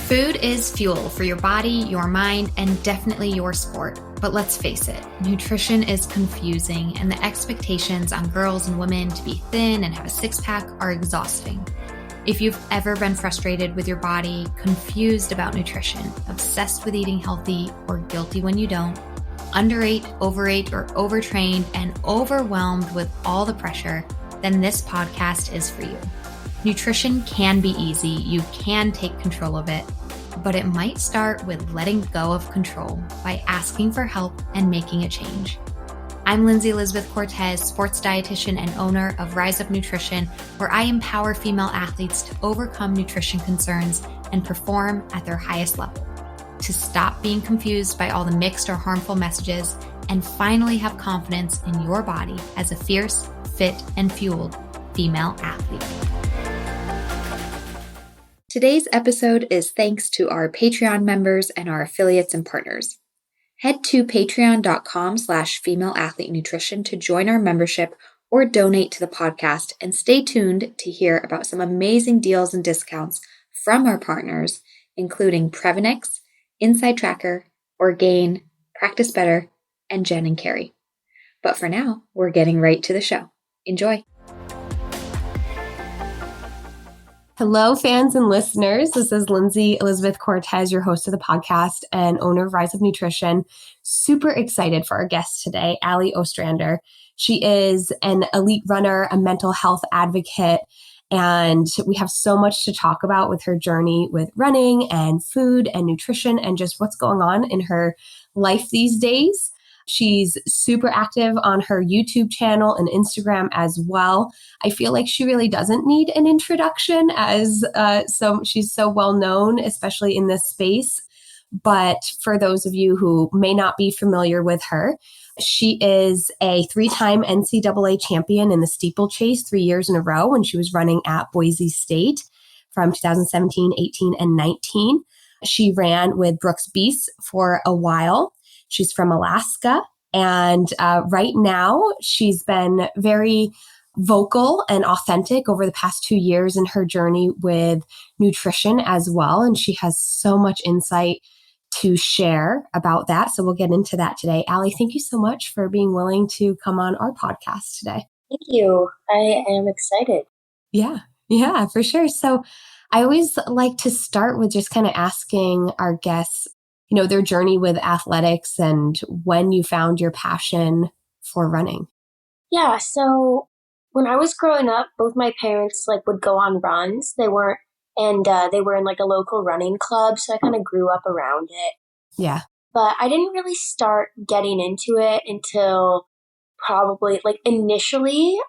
Food is fuel for your body, your mind, and definitely your sport. But let's face it, nutrition is confusing, and the expectations on girls and women to be thin and have a six-pack are exhausting. If you've ever been frustrated with your body, confused about nutrition, obsessed with eating healthy, or guilty when you don't, underate, overate, or overtrained, and overwhelmed with all the pressure, then this podcast is for you. Nutrition can be easy, you can take control of it, but it might start with letting go of control by asking for help and making a change. I'm Lindsay Elizabeth Cortez, sports dietitian and owner of Rise Up Nutrition, where I empower female athletes to overcome nutrition concerns and perform at their highest level, to stop being confused by all the mixed or harmful messages, and finally have confidence in your body as a fierce, fit, and fueled female athlete. Today's episode is thanks to our Patreon members and our affiliates and partners. Head to patreon.com/femaleathletenutrition to join our membership or donate to the podcast, and stay tuned to hear about some amazing deals and discounts from our partners, including Prevenix, Inside Tracker, Orgain, Practice Better, and Jen and Carrie. But for now, we're getting right to the show. Enjoy. Hello, fans and listeners. This is Lindsay Elizabeth Cortez, your host of the podcast and owner of Rise of Nutrition. Super excited for our guest today, Allie Ostrander. She is an elite runner, a mental health advocate, and we have so much to talk about with her journey with running and food and nutrition and just what's going on in her life these days. She's super active on her YouTube channel and Instagram as well. I feel like she really doesn't need an introduction as she's so well known, especially in this space. But for those of you who may not be familiar with her, she is a 3-time NCAA champion in the steeplechase 3 years in a row when she was running at Boise State from 2017, 18, and 19. She ran with Brooks Beese for a while. She's from Alaska, and right now she's been very vocal and authentic over the past 2 years in her journey with nutrition as well, and she has so much insight to share about that. So we'll get into that today. Allie, thank you so much for being willing to come on our podcast today. Thank you. I am excited. Yeah, for sure. So I always like to start with just kind of asking our guests, their journey with athletics and when you found your passion for running. Yeah. So when I was growing up, both my parents would go on runs. They were in like a local running club. So I kind of grew up around it. Yeah. But I didn't really start getting into it until probably initially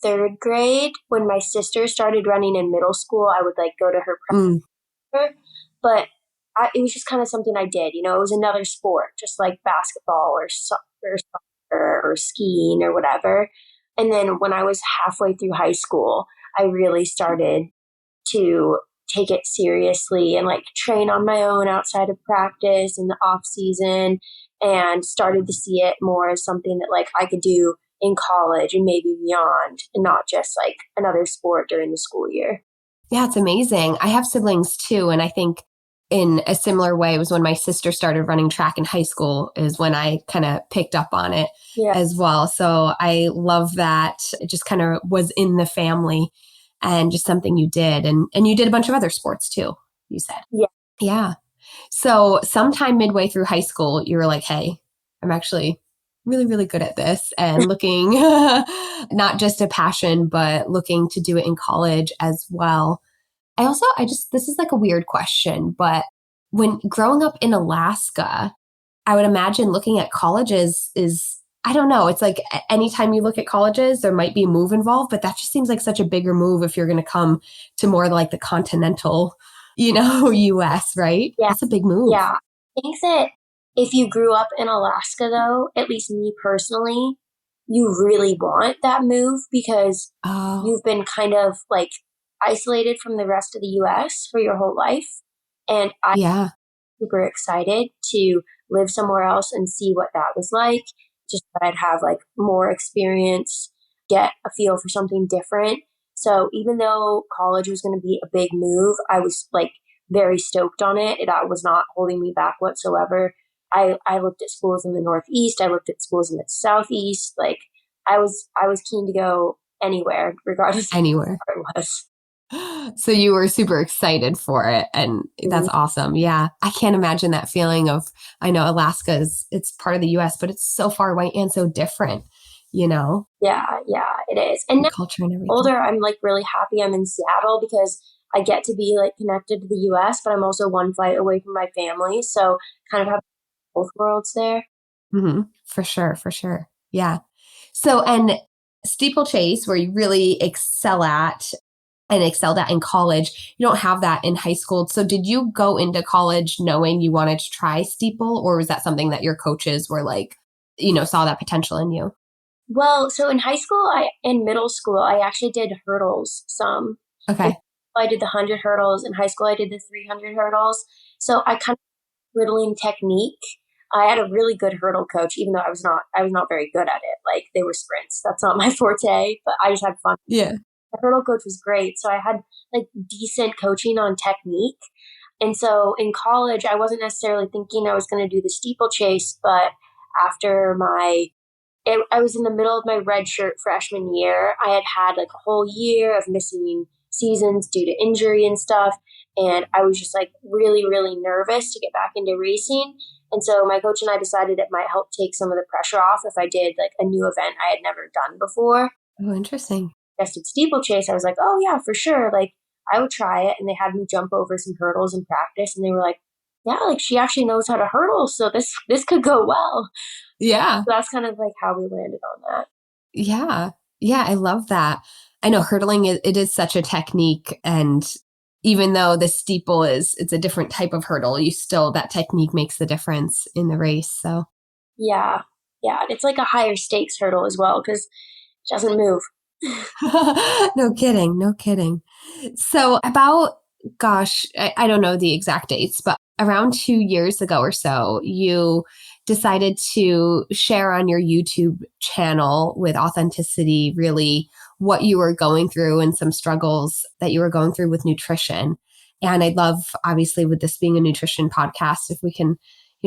third grade, when my sister started running in middle school. I would go to her practice. But it was just kind of something I did. It was another sport, just like basketball or soccer or skiing or whatever. And then when I was halfway through high school, I really started to take it seriously and train on my own outside of practice in the off season, and started to see it more as something that I could do in college and maybe beyond, and not just another sport during the school year. Yeah, it's amazing. I have siblings too, and I think in a similar way, it was when my sister started running track in high school is when I kind of picked up on it as well. So I love that it just kind of was in the family and just something you did. And you did a bunch of other sports too, you said. Yeah. So sometime midway through high school, you were like, hey, I'm actually really, really good at this, and looking not just a passion, but looking to do it in college as well. This is a weird question, but when growing up in Alaska, I would imagine looking at colleges is, I don't know, it's anytime you look at colleges, there might be a move involved, but that just seems like such a bigger move if you're going to come to more the continental, US, right? Yeah. That's a big move. Yeah. I think that if you grew up in Alaska, though, at least me personally, you really want that move because you've been kind of isolated from the rest of the US for your whole life. And I'm super excited to live somewhere else and see what that was like. Just that I'd have more experience, get a feel for something different. So even though college was going to be a big move, I was very stoked on it. That was not holding me back whatsoever. I looked at schools in the Northeast. I looked at schools in the Southeast. Like I was keen to go anywhere, regardless of Anywhere. where it was. So you were super excited for it. And that's awesome. Yeah. I can't imagine that feeling of, I know Alaska it's part of the US, but it's so far away and so different, you know? Yeah, it is. And now Culture and everything. older, I'm like really happy I'm in Seattle because I get to be like connected to the US, but I'm also one flight away from my family. So kind of have both worlds there. Mm-hmm. For sure. Yeah. So, and steeplechase, where you really excelled at in college, you don't have that in high school. So did you go into college knowing you wanted to try steeple, or was that something that your coaches were like, saw that potential in you? Well, so in high school, in middle school, I actually did hurdles some. Okay. I did the 100 hurdles. In high school, I did the 300 hurdles. So I kind of hurdling technique. I had a really good hurdle coach, even though I was not very good at it. Like they were sprints. That's not my forte, but I just had fun. Yeah. The hurdle coach was great. So I had like decent coaching on technique. And so in college, I wasn't necessarily thinking I was going to do the steeplechase, but after I was in the middle of my redshirt freshman year. I had like a whole year of missing seasons due to injury and stuff. And I was just like really, really nervous to get back into racing. And so my coach and I decided it might help take some of the pressure off if I did like a new event I had never done before. Oh, interesting. I tested steeplechase. I was like, oh yeah, for sure. Like I would try it. And they had me jump over some hurdles in practice. And they were like, yeah, like she actually knows how to hurdle. So this could go well. Yeah. So that's kind of like how we landed on that. Yeah. Yeah. I love that. I know hurdling, it is such a technique. And even though the steeple it's a different type of hurdle, that technique makes the difference in the race. So yeah. It's like a higher stakes hurdle as well because it doesn't move. No kidding. So I don't know the exact dates, but around 2 years ago or so, you decided to share on your YouTube channel with authenticity, really what you were going through and some struggles that you were going through with nutrition. And I'd love, obviously, with this being a nutrition podcast, if we can,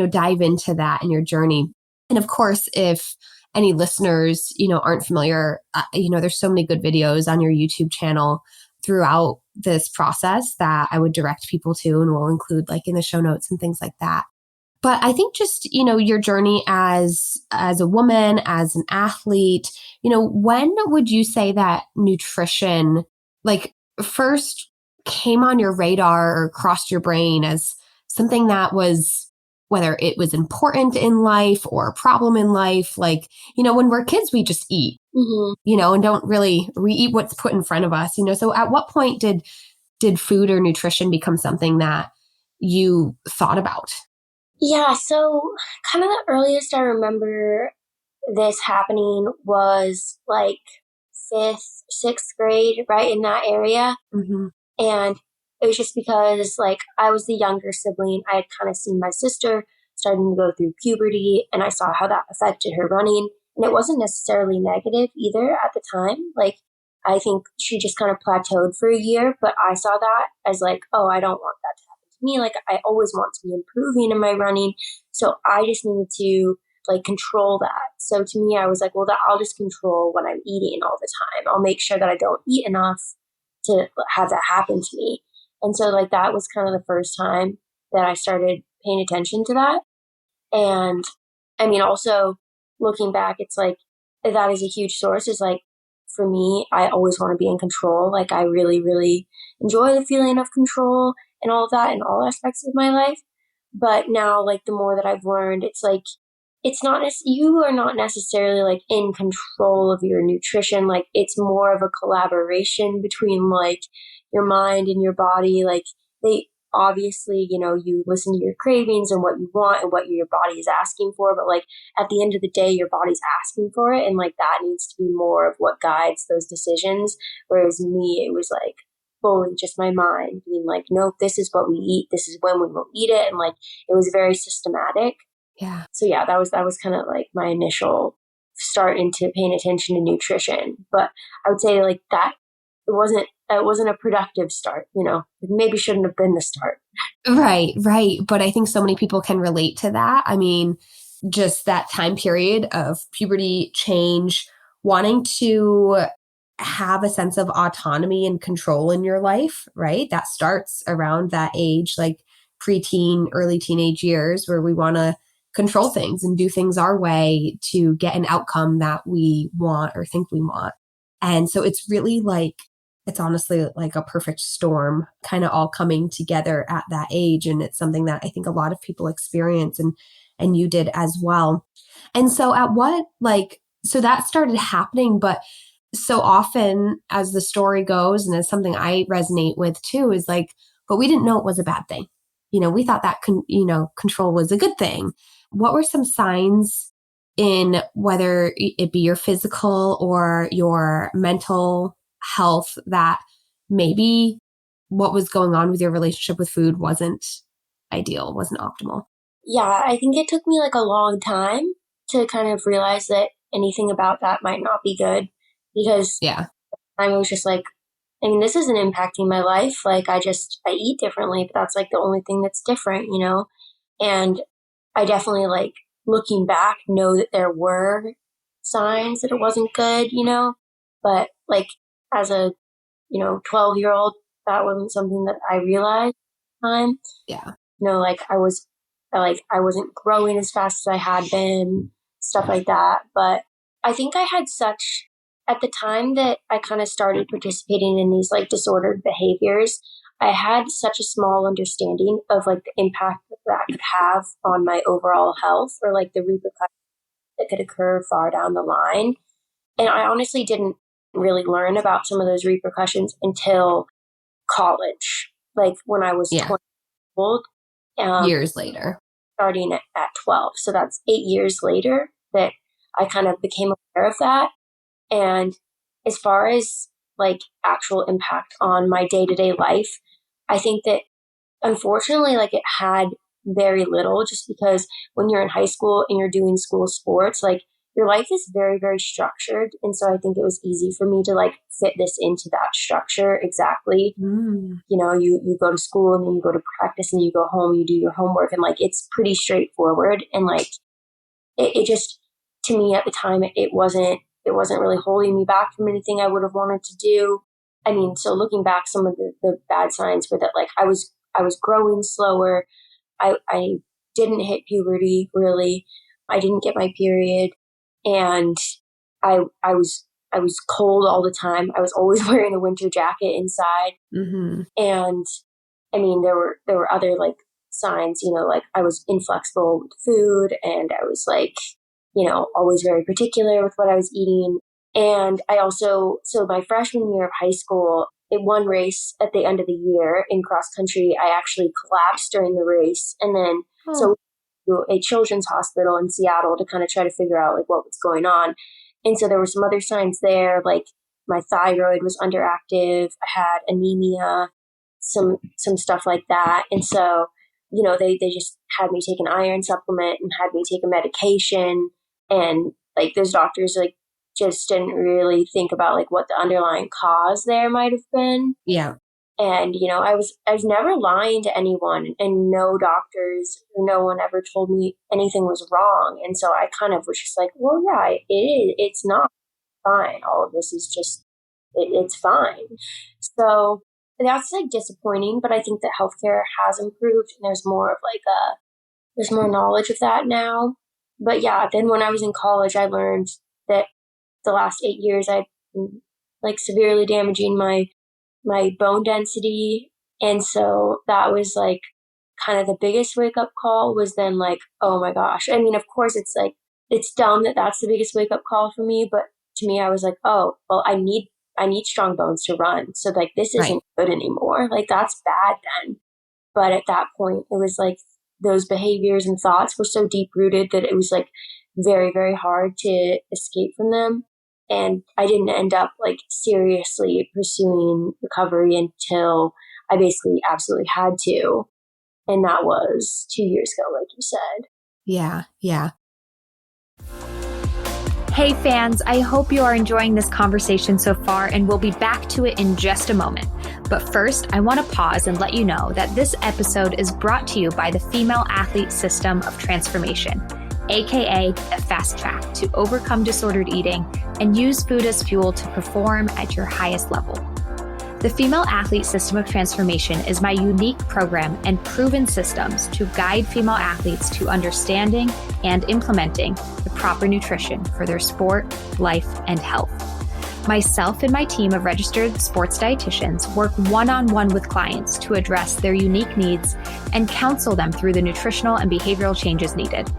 dive into that and your journey. And of course, if any listeners, aren't familiar, there's so many good videos on your YouTube channel throughout this process that I would direct people to, and we'll include like in the show notes and things like that. But I think just, your journey as a woman, as an athlete, when would you say that nutrition like first came on your radar or crossed your brain as something that was, whether it was important in life or a problem in life? Like, when we're kids, we just eat, and we eat what's put in front of us, so at what point did food or nutrition become something that you thought about? Yeah, so kind of the earliest I remember this happening was like 5th, 6th grade, right in that area. Mm-hmm. And it was just because like I was the younger sibling. I had kind of seen my sister starting to go through puberty and I saw how that affected her running. And it wasn't necessarily negative either at the time. Like I think she just kind of plateaued for a year, but I saw that as like, oh, I don't want that to happen to me. Like I always want to be improving in my running. So I just needed to like control that. So to me, I was like, well, I'll just control what I'm eating all the time. I'll make sure that I don't eat enough to have that happen to me. And so like that was kind of the first time that I started paying attention to that. And I mean, also looking back, it's like that is a huge source. Is like for me, I always want to be in control. Like I really, really enjoy the feeling of control and all of that in all aspects of my life. But now, like the more that I've learned, it's like you are not necessarily like in control of your nutrition. Like it's more of a collaboration between like your mind and your body. Like they obviously, you listen to your cravings and what you want and what your body is asking for. But like at the end of the day, your body's asking for it. And like that needs to be more of what guides those decisions. Whereas me, it was like fully just my mind being like, nope, this is what we eat. This is when we will eat it. And like, it was very systematic. Yeah. So yeah, that was kind of like my initial start into paying attention to nutrition. But I would say like that it wasn't wasn't a productive start, It maybe shouldn't have been the start. Right. But I think so many people can relate to that. I mean, just that time period of puberty, change, wanting to have a sense of autonomy and control in your life, right? That starts around that age, like preteen, early teenage years, where we want to control things and do things our way to get an outcome that we want or think we want. And so it's really like, it's honestly like a perfect storm kind of all coming together at that age. And it's something that I think a lot of people experience, and you did as well. And so so that started happening, but so often as the story goes, and it's something I resonate with too, is like, but we didn't know it was a bad thing. We thought that control was a good thing. What were some signs in whether it be your physical or your mental health that maybe what was going on with your relationship with food wasn't ideal, wasn't optimal? Yeah, I think it took me like a long time to kind of realize that anything about that might not be good, because I was just like, I mean, this isn't impacting my life. Like I eat differently, but that's like the only thing that's different, And I definitely, like, looking back, know that there were signs that it wasn't good, but like as a, 12-year-old, that wasn't something that I realized at the time. Yeah. Like I wasn't growing as fast as I had been, stuff like that. But I think I had at the time that I kind of started participating in these like disordered behaviors, I had such a small understanding of like the impact that could have on my overall health, or like the repercussions that could occur far down the line. And I honestly didn't really learn about some of those repercussions until college, like when I was 20 years old. Years later. Starting at 12. So that's 8 years later that I kind of became aware of that. And as far as like actual impact on my day-to-day life, I think that unfortunately, like it had very little, just because when you're in high school and you're doing school sports, like your life is very, very structured. And so I think it was easy for me to like fit this into that structure exactly. You go to school and then you go to practice and then you go home, you do your homework, and like it's pretty straightforward. And like it just, to me at the time, it wasn't really holding me back from anything I would have wanted to do. I mean, so looking back, some of the bad signs were that like I was growing slower. I didn't hit puberty really. I didn't get my period, and I was cold all the time. I was always wearing a winter jacket inside. Mm-hmm. And I mean, there were other like signs, like I was inflexible with food, and I was like, always very particular with what I was eating. And I also, so my freshman year of high school, in one race at the end of the year in cross country, I actually collapsed during the race. And then, so to a children's hospital in Seattle to kind of try to figure out like what was going on. And so there were some other signs there, like my thyroid was underactive. I had anemia, some stuff like that. And so, they just had me take an iron supplement and had me take a medication. And like those doctors like just didn't really think about like what the underlying cause there might have been. Yeah. And, I was never lying to anyone, and no doctors, no one ever told me anything was wrong. And so I kind of was just like, well, yeah, it is. It's not fine. All of this is just, it's fine. So that's like disappointing, but I think that healthcare has improved, and there's more of like there's more knowledge of that now. But yeah, then when I was in college, I learned that the last 8 years I've been like severely damaging my bone density. And so that was like kind of the biggest wake up call, was then like, oh my gosh. I mean, of course it's like, it's dumb that that's the biggest wake up call for me. But to me, I was like, oh, well, I need strong bones to run. So like, this isn't good anymore. Like that's bad then. But at that point, it was like those behaviors and thoughts were so deep rooted that it was like very, very hard to escape from them. And I didn't end up like seriously pursuing recovery until I basically absolutely had to. And that was 2 years ago, like you said. Yeah. Hey fans, I hope you are enjoying this conversation so far, and we'll be back to it in just a moment. But first, I want to pause and let you know that this episode is brought to you by the Female Athlete System of Transformation, aka the Fast Track, to overcome disordered eating and use food as fuel to perform at your highest level. The Female Athlete System of Transformation is my unique program and proven systems to guide female athletes to understanding and implementing the proper nutrition for their sport, life, and health. Myself and my team of registered sports dietitians work one-on-one with clients to address their unique needs and counsel them through the nutritional and behavioral changes needed.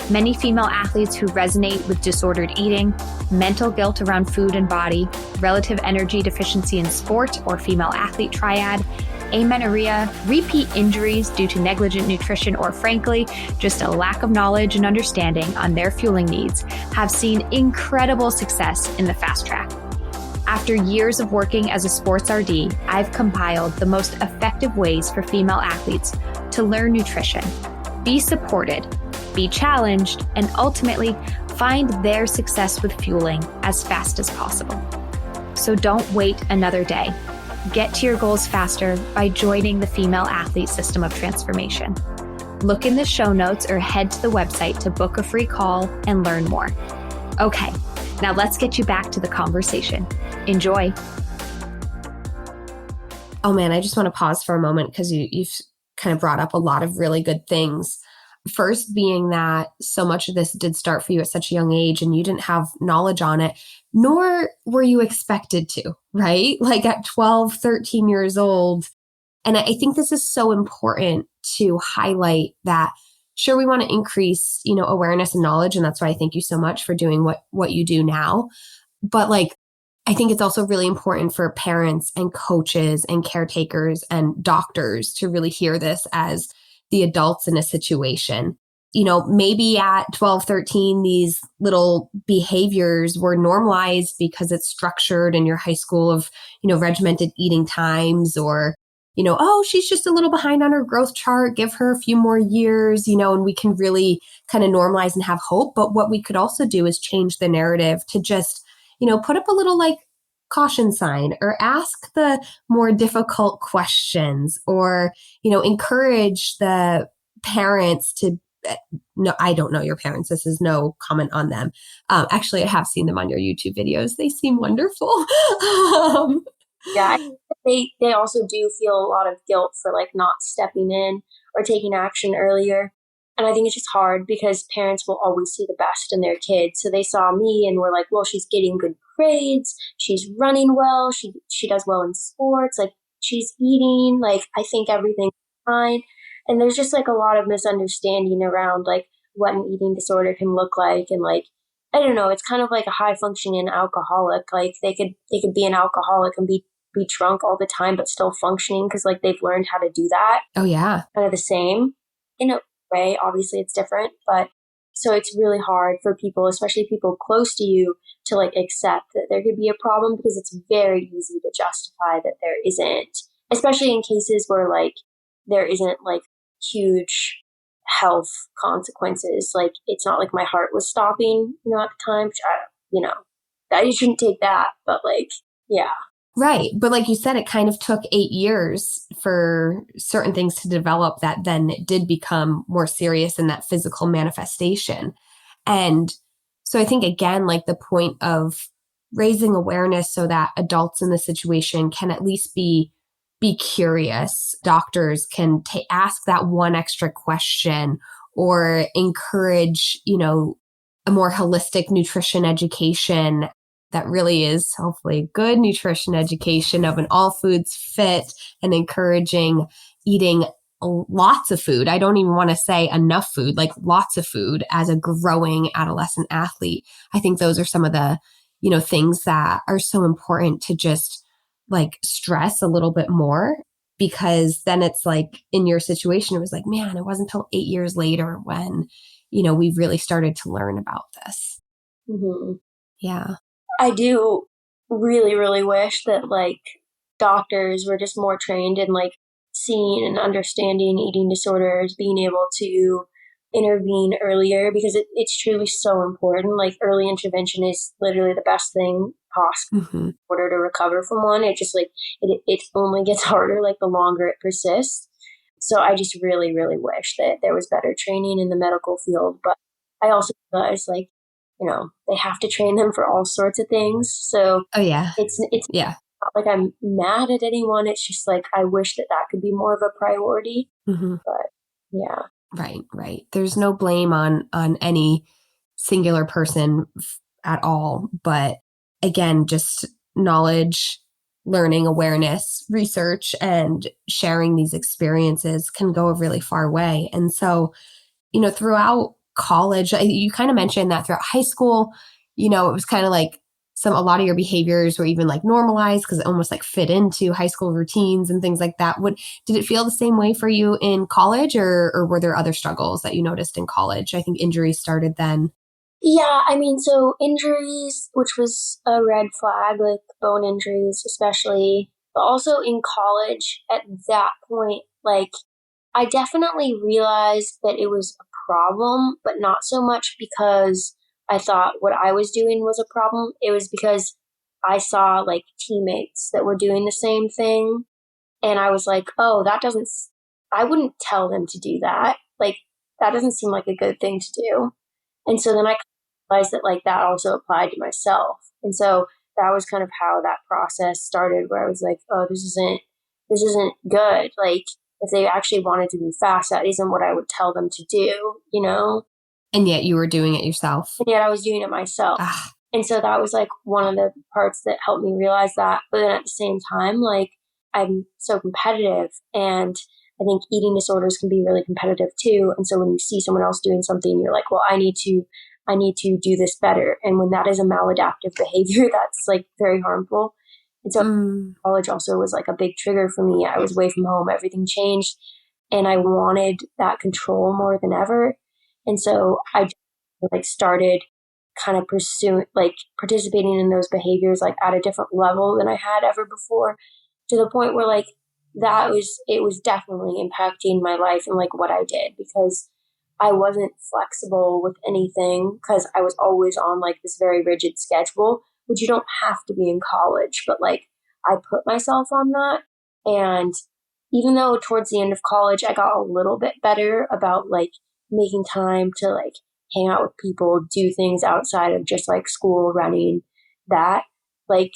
Many female athletes who resonate with disordered eating, mental guilt around food and body, relative energy deficiency in sport or female athlete triad, amenorrhea, repeat injuries due to negligent nutrition, or frankly, just a lack of knowledge and understanding on their fueling needs, have seen incredible success in the Fast Track. After years of working as a sports RD, I've compiled the most effective ways for female athletes to learn nutrition, be supported, be challenged, and ultimately find their success with fueling as fast as possible. So don't wait another day. Get to your goals faster by joining the Female Athlete System of Transformation. Look in the show notes or head to the website to book a free call and learn more. Okay, now let's get you back to the conversation. Enjoy. Oh man, I just want to pause for a moment because you've kind of brought up a lot of really good things. First being that so much of this did start for you at such a young age and you didn't have knowledge on it, nor were you expected to, right? Like at 12, 13 years old. And I think this is so important to highlight that. Sure, we want to increase, awareness and knowledge. And that's why I thank you so much for doing what you do now. But I think it's also really important for parents and coaches and caretakers and doctors to really hear this as the adults in a situation. Maybe at 12, 13, these little behaviors were normalized because it's structured in your high school of, regimented eating times, or, oh, she's just a little behind on her growth chart, give her a few more years, and we can really kind of normalize and have hope. But what we could also do is change the narrative to just, put up a little caution sign, or ask the more difficult questions, or, encourage the parents to, no, I don't know your parents. This is no comment on them. Actually, I have seen them on your YouTube videos. They seem wonderful. Yeah, they also do feel a lot of guilt for not stepping in or taking action earlier. And I think it's just hard because parents will always see the best in their kids. So they saw me and were like, well, she's getting good grades. She's running well. She does well in sports. She's eating. I think everything's fine. And there's just a lot of misunderstanding around what an eating disorder can look like. And I don't know, it's kind of like a high functioning alcoholic. They could be an alcoholic and be drunk all the time, but still functioning because they've learned how to do that. Oh yeah. Kind of the same in a way. Obviously it's different, but so it's really hard for people, especially people close to you, to accept that there could be a problem, because it's very easy to justify that there isn't, especially in cases where there isn't huge health consequences. It's not like my heart was stopping, at the time, which that you shouldn't take that, but yeah. Right. But like you said, it kind of took 8 years for certain things to develop that then it did become more serious in that physical manifestation. And so I think, again, the point of raising awareness so that adults in the situation can at least be curious. Doctors can ask that one extra question, or encourage, a more holistic nutrition education that really is hopefully good nutrition education of an all foods fit, and encouraging eating lots of food. I don't even want to say enough food, lots of food as a growing adolescent athlete. I think those are some of the, things that are so important to just stress a little bit more, because then it's in your situation, it was man, it wasn't until 8 years later when, we really started to learn about this. Mm-hmm. Yeah. I do really, really wish that doctors were just more trained in seeing and understanding eating disorders, being able to intervene earlier because it's truly so important. Like early intervention is literally the best thing possible in order to recover from one. It just like, it only gets harder like the longer it persists. So I just really, really wish that there was better training in the medical field. But I also realize like, they have to train them for all sorts of things. So it's yeah. not like I'm mad at anyone. It's just like, I wish that could be more of a priority. But yeah. Right. There's no blame on any singular person at all. But again, just knowledge, learning, awareness, research, and sharing these experiences can go a really far way. And so, throughout college, you kind of mentioned that throughout high school, it was kind of like a lot of your behaviors were even like normalized because it almost like fit into high school routines and things like that. Did it feel the same way for you in college, or were there other struggles that you noticed in college? I think injuries started then. Yeah, I mean, so injuries, which was a red flag, like bone injuries especially, but also in college at that point, like I definitely realized that it was a problem, but not so much because I thought what I was doing was a problem. It was because I saw like teammates that were doing the same thing. And I was like, oh, I wouldn't tell them to do that. Like, that doesn't seem like a good thing to do. And so then I realized that like that also applied to myself. And so that was kind of how that process started, where I was like, oh, this isn't good. Like, if they actually wanted to be fast, that isn't what I would tell them to do, And yet you were doing it yourself. And yet I was doing it myself. And so that was like one of the parts that helped me realize that. But then at the same time, like I'm so competitive, and I think eating disorders can be really competitive too. And so when you see someone else doing something, you're like, well, I need to do this better. And when that is a maladaptive behavior, that's like very harmful. And so college also was like a big trigger for me. I was away from home, everything changed, and I wanted that control more than ever. And so I like started kind of participating in those behaviors like at a different level than I had ever before, to the point where like it was definitely impacting my life and like what I did, because I wasn't flexible with anything because I was always on like this very rigid schedule, which you don't have to be in college, but like I put myself on that. And even though towards the end of college, I got a little bit better about like making time to like hang out with people, do things outside of just like school, running, that, like,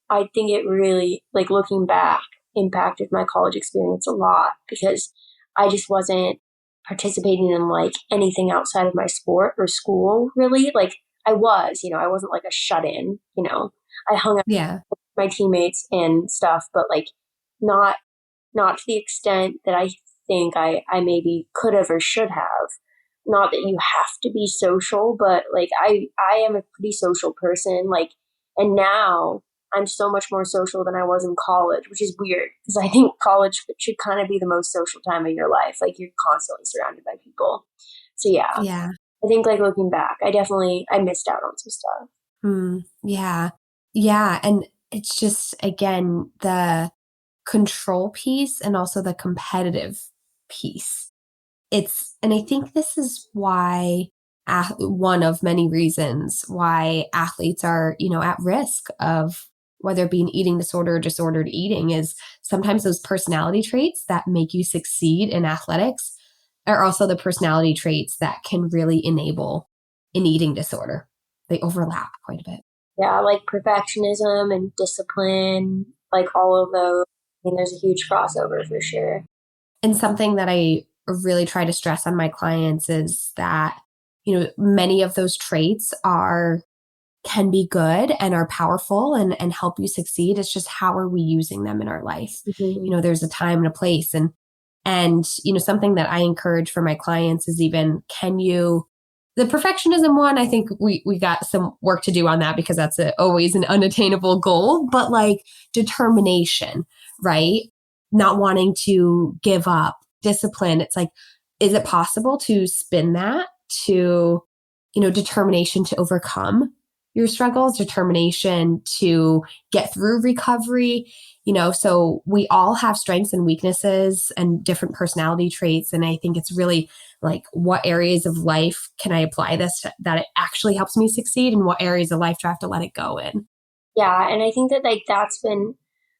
I think it really, like looking back, impacted my college experience a lot, because I just wasn't participating in like anything outside of my sport or school, really. Like I was, I wasn't like a shut-in, I hung out with my teammates and stuff, but like not to the extent that I think I maybe could have or should have. Not that you have to be social, but like I am a pretty social person, like, and now I'm so much more social than I was in college, which is weird because I think college should kind of be the most social time of your life. Like you're constantly surrounded by people. So yeah. I think like looking back, I missed out on some stuff. Yeah. And it's just, again, the control piece and also the competitive piece. And I think this is why one of many reasons why athletes are, at risk of whether it be an eating disorder or disordered eating, is sometimes those personality traits that make you succeed in athletics are also the personality traits that can really enable an eating disorder. They overlap quite a bit. Yeah, like perfectionism and discipline, like all of those. I mean, there's a huge crossover for sure. And something that I really try to stress on my clients is that, many of those traits can be good and are powerful and help you succeed. It's just, how are we using them in our life? Mm-hmm. There's a time and a place. And something that I encourage for my clients is even, the perfectionism one, I think we got some work to do on that, because that's always an unattainable goal, but like determination, right? Not wanting to give up, discipline. It's like, is it possible to spin that to, determination to overcome your struggles, determination to get through recovery. So we all have strengths and weaknesses and different personality traits. And I think it's really like, what areas of life can I apply this to, that it actually helps me succeed, and what areas of life do I have to let it go in? Yeah. And I think that like that's been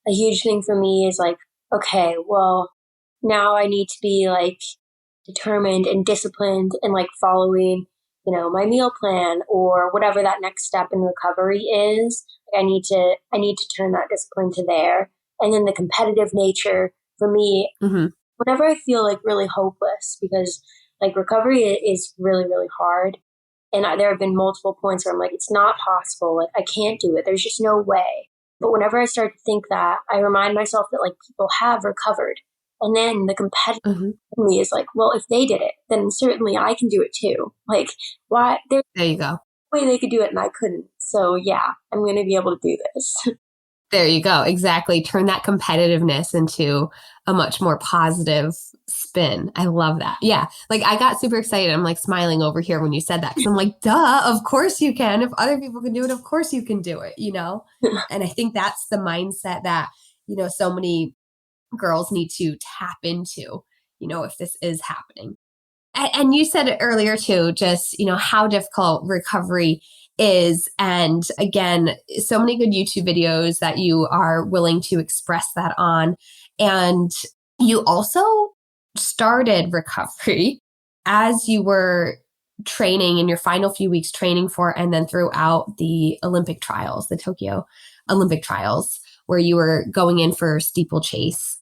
a huge thing for me is like, okay, well, now I need to be like determined and disciplined and like following, my meal plan or whatever that next step in recovery is. Like, I need to turn that discipline to there. And then the competitive nature for me, whenever I feel like really hopeless, because like recovery is really, really hard. And there have been multiple points where I'm like, it's not possible. Like, I can't do it. There's just no way. But whenever I start to think that, I remind myself that like people have recovered. And then the competitive in me is like, well, if they did it, then certainly I can do it too. Like, why? There's There you go. no way they could do it and I couldn't. So yeah, I'm going to be able to do this. There you go. Exactly. Turn that competitiveness into a much more positive spin. I love that. Yeah. Like, I got super excited. I'm like smiling over here when you said that, because I'm like, duh, of course you can. If other people can do it, of course you can do it, And I think that's the mindset that, so many girls need to tap into, if this is happening. And you said it earlier too, just, how difficult recovery is. And again, so many good YouTube videos that you are willing to express that on. And you also started recovery as you were training in your final few weeks training for, and then throughout the Olympic trials, the Tokyo Olympic trials, where you were going in for steeplechase.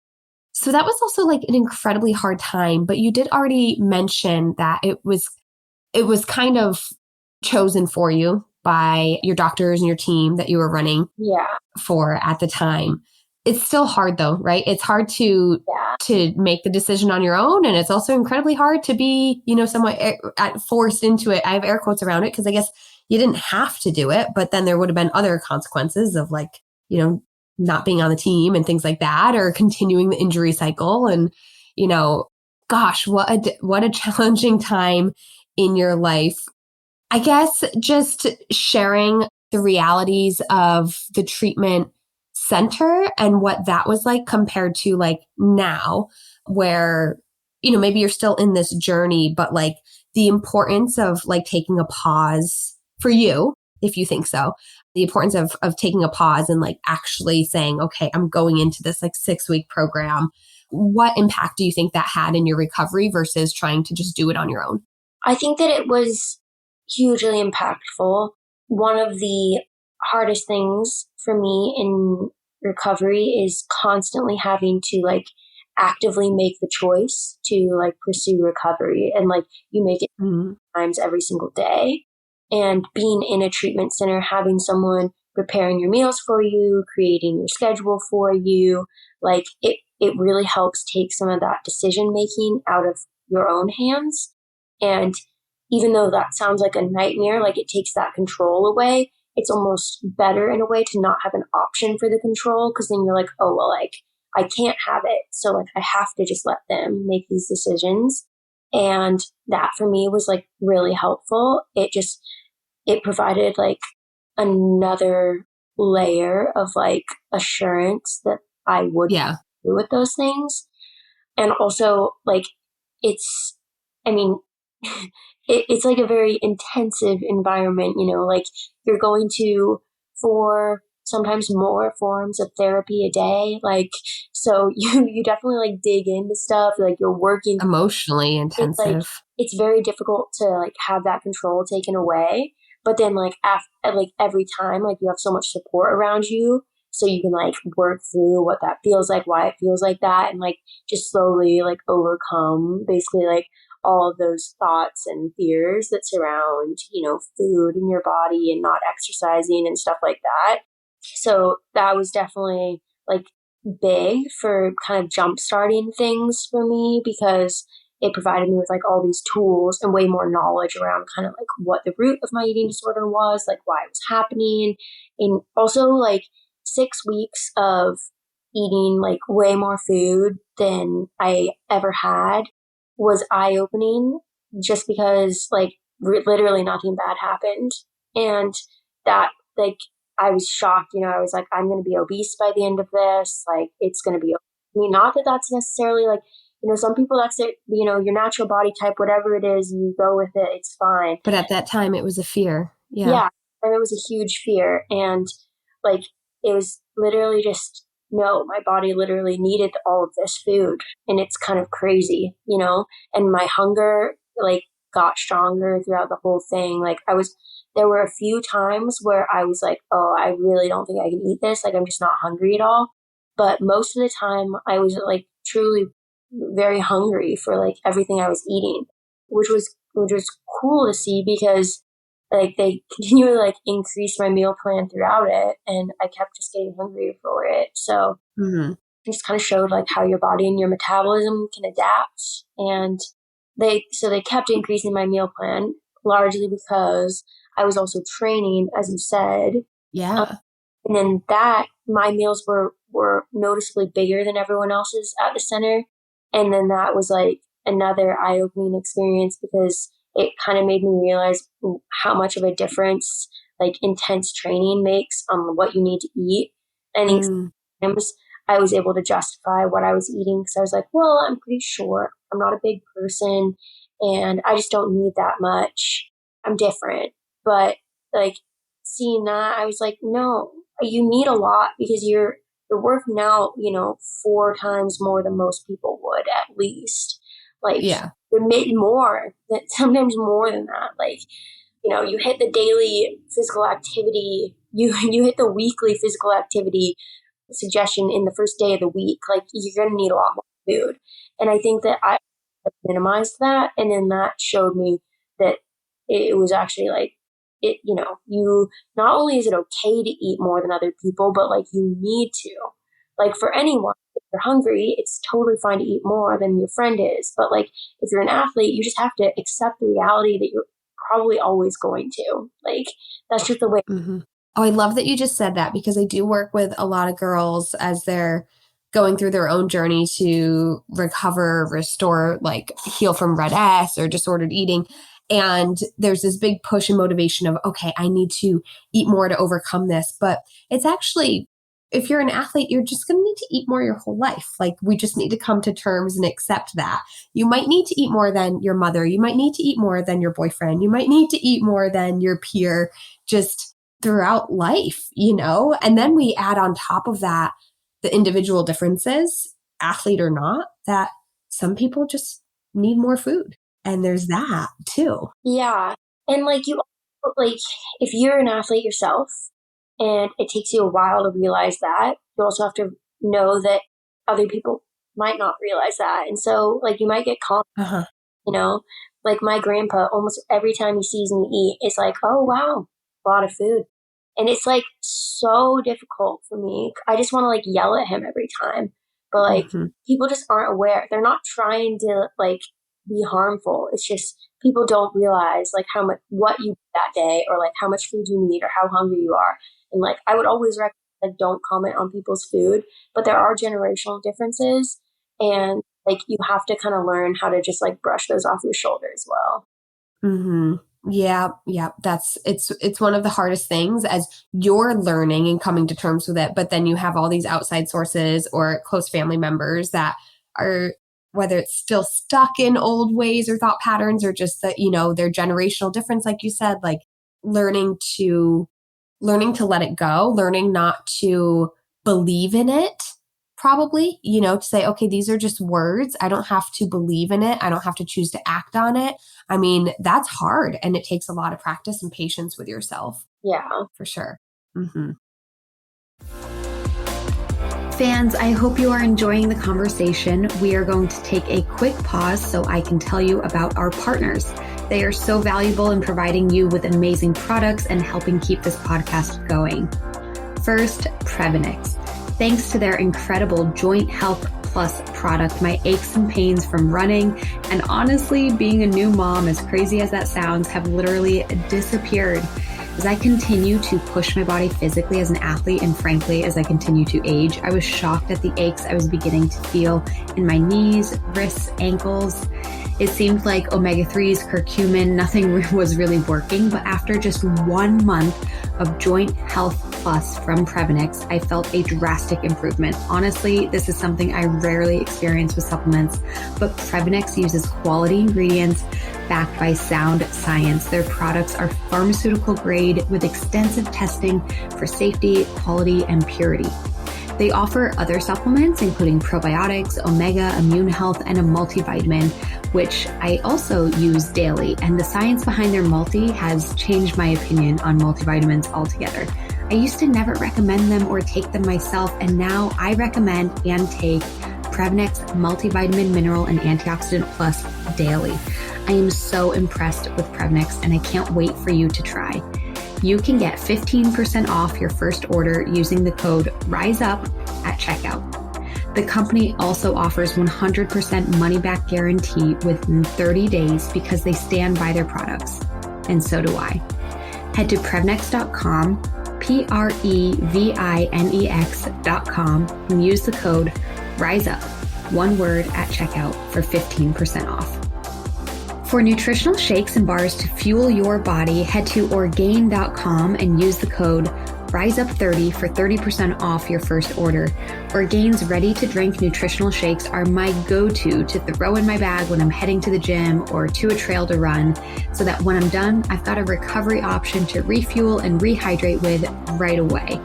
So that was also like an incredibly hard time, but you did already mention that it was kind of chosen for you by your doctors and your team that you were running for at the time. It's still hard though, right? It's hard to make the decision on your own. And it's also incredibly hard to be, somewhat forced into it. I have air quotes around it because I guess you didn't have to do it, but then there would have been other consequences of like, not being on the team and things like that, or continuing the injury cycle. And, gosh, what a challenging time in your life. I guess just sharing the realities of the treatment center and what that was like compared to like now, where, maybe you're still in this journey, but like the importance of like taking a pause for you, if you think so, the importance of taking a pause and like actually saying, okay, I'm going into this like 6-week program. What impact do you think that had in your recovery versus trying to just do it on your own? I think that it was hugely impactful. One of the hardest things for me in recovery is constantly having to like actively make the choice to like pursue recovery, and like you make it times every single day. And being in a treatment center, having someone preparing your meals for you, creating your schedule for you, like it really helps take some of that decision making out of your own hands. And even though that sounds like a nightmare, like it takes that control away, it's almost better in a way to not have an option for the control, because then you're like, oh, well, like I can't have it. So like I have to just let them make these decisions. And that for me was like really helpful. It provided like another layer of like assurance that I would do with those things. And also like it's like a very intensive environment, like you're going to 4, sometimes more forms of therapy a day. Like, so you definitely like dig into stuff, like you're working emotionally intensive. It's very difficult to like have that control taken away. But then like like every time, like you have so much support around you, so you can like work through what that feels like, why it feels like that, and like just slowly like overcome basically like all of those thoughts and fears that surround, food in your body and not exercising and stuff like that. So that was definitely like big for kind of jump starting things for me, because it provided me with like all these tools and way more knowledge around kind of like what the root of my eating disorder was, like why it was happening. And also like 6 weeks of eating like way more food than I ever had was eye-opening, just because like literally nothing bad happened. And that, like, I was shocked, I was like, I'm going to be obese by the end of this. Like, it's going to be, not that that's necessarily like, some people, that's it, your natural body type, whatever it is, you go with it, it's fine. But at that time, it was a fear. Yeah. And it was a huge fear. And like, it was literally just, no, my body literally needed all of this food. And it's kind of crazy, and my hunger like got stronger throughout the whole thing. Like there were a few times where I was like, oh, I really don't think I can eat this. Like, I'm just not hungry at all. But most of the time I was like truly very hungry for like everything I was eating, which was cool to see, because like they continually like increased my meal plan throughout it, and I kept just getting hungry for it. So it just kind of showed like how your body and your metabolism can adapt. And they kept increasing my meal plan, largely because I was also training, as you said. Yeah. And then my meals were noticeably bigger than everyone else's at the center. And then that was like another eye-opening experience, because it kind of made me realize how much of a difference like intense training makes on what you need to eat. And sometimes I was able to justify what I was eating, because I was like, well, I'm pretty short. I'm not a big person, and I just don't need that much. I'm different. But like seeing that, I was like, no, you need a lot, because you're working out, 4 times more than most people would, at least. Like, more, sometimes more than that. Like, you hit the daily physical activity, you hit the weekly physical activity suggestion in the first day of the week. Like, you're going to need a lot more food. And I think that I minimized that. And then that showed me that it was actually like, you not only is it okay to eat more than other people, but like you need to. Like, for anyone, if you're hungry, it's totally fine to eat more than your friend is. But like, if you're an athlete, you just have to accept the reality that you're probably always going to. Like, that's just the way. Oh, I love that you just said that, because I do work with a lot of girls as they're going through their own journey to recover, restore, like heal from red S or disordered eating. And there's this big push and motivation of, okay, I need to eat more to overcome this. But it's actually, if you're an athlete, you're just going to need to eat more your whole life. Like, we just need to come to terms and accept that. You might need to eat more than your mother. You might need to eat more than your boyfriend. You might need to eat more than your peer, just throughout life, And then we add on top of that the individual differences, athlete or not, that some people just need more food. And there's that too. Yeah. And like if you're an athlete yourself and it takes you a while to realize that, you also have to know that other people might not realize that. And so like you might get caught, like my grandpa, almost every time he sees me eat, it's like, oh, wow, a lot of food. And it's like so difficult for me. I just want to like yell at him every time. But like people just aren't aware. They're not trying to like be harmful. It's just people don't realize like how much, what you eat that day, or like how much food you need, or how hungry you are. And like I would always recommend like don't comment on people's food, but there are generational differences, and like you have to kind of learn how to just like brush those off your shoulder as well. Yeah. It's one of the hardest things as you're learning and coming to terms with it. But then you have all these outside sources or close family members that are, whether it's still stuck in old ways or thought patterns, or just that, their generational difference, like you said, like learning to let it go, learning not to believe in it, probably, to say, okay, these are just words. I don't have to believe in it. I don't have to choose to act on it. I mean, that's hard. And it takes a lot of practice and patience with yourself. Yeah, for sure. Fans, I hope you are enjoying the conversation. We are going to take a quick pause so I can tell you about our partners. They are so valuable in providing you with amazing products and helping keep this podcast going. First, Prevenix. Thanks to their incredible Joint Health Plus product, my aches and pains from running, and honestly, being a new mom, as crazy as that sounds, have literally disappeared. As I continue to push my body physically as an athlete, and frankly, as I continue to age, I was shocked at the aches I was beginning to feel in my knees, wrists, ankles. It seemed like omega-3s, curcumin, nothing was really working, but after just 1 month of Joint Health Plus from Prevenix, I felt a drastic improvement. Honestly, this is something I rarely experience with supplements, but Prevenix uses quality ingredients backed by sound science. Their products are pharmaceutical grade with extensive testing for safety, quality, and purity. They offer other supplements, including probiotics, omega, immune health, and a multivitamin, which I also use daily. And the science behind their multi has changed my opinion on multivitamins altogether. I used to never recommend them or take them myself, and now I recommend and take Prevenix Multivitamin, Mineral, and Antioxidant Plus daily. I am so impressed with Prevenix, and I can't wait for you to try. You can get 15% off your first order using the code RISEUP at checkout. The company also offers 100% money-back guarantee within 30 days because they stand by their products. And so do I. Head to Prevenix.com, Previnex.com, and use the code RISEUP, one word, at checkout for 15% off. For nutritional shakes and bars to fuel your body, head to Orgain.com and use the code RISEUP30 for 30% off your first order. Orgain's ready-to-drink nutritional shakes are my go-to to throw in my bag when I'm heading to the gym or to a trail to run, so that when I'm done, I've got a recovery option to refuel and rehydrate with right away.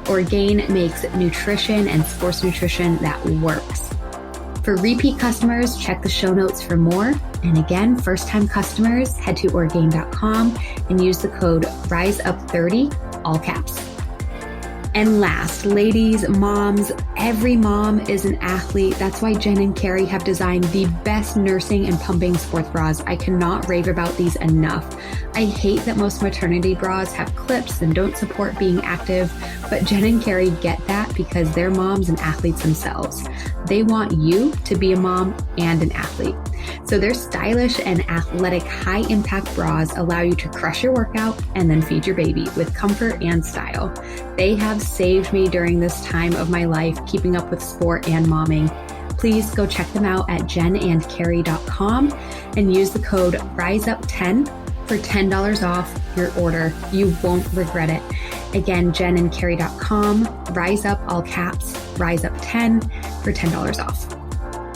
Orgain makes nutrition and sports nutrition that works. For repeat customers, check the show notes for more. And again, first-time customers, head to Orgain.com and use the code RISEUP30, all caps. And last, ladies, moms, every mom is an athlete. That's why Jen and Carrie have designed the best nursing and pumping sports bras. I cannot rave about these enough. I hate that most maternity bras have clips and don't support being active, but Jen and Carrie get that because they're moms and athletes themselves. They want you to be a mom and an athlete. So their stylish and athletic high-impact bras allow you to crush your workout and then feed your baby with comfort and style. They have saved me during this time of my life, keeping up with sport and momming. Please go check them out at jenandcarrie.com and use the code RISEUP10 for $10 off your order. You won't regret it. Again, jenandcarrie.com, RISEUP, all caps, RISEUP10 for $10 off.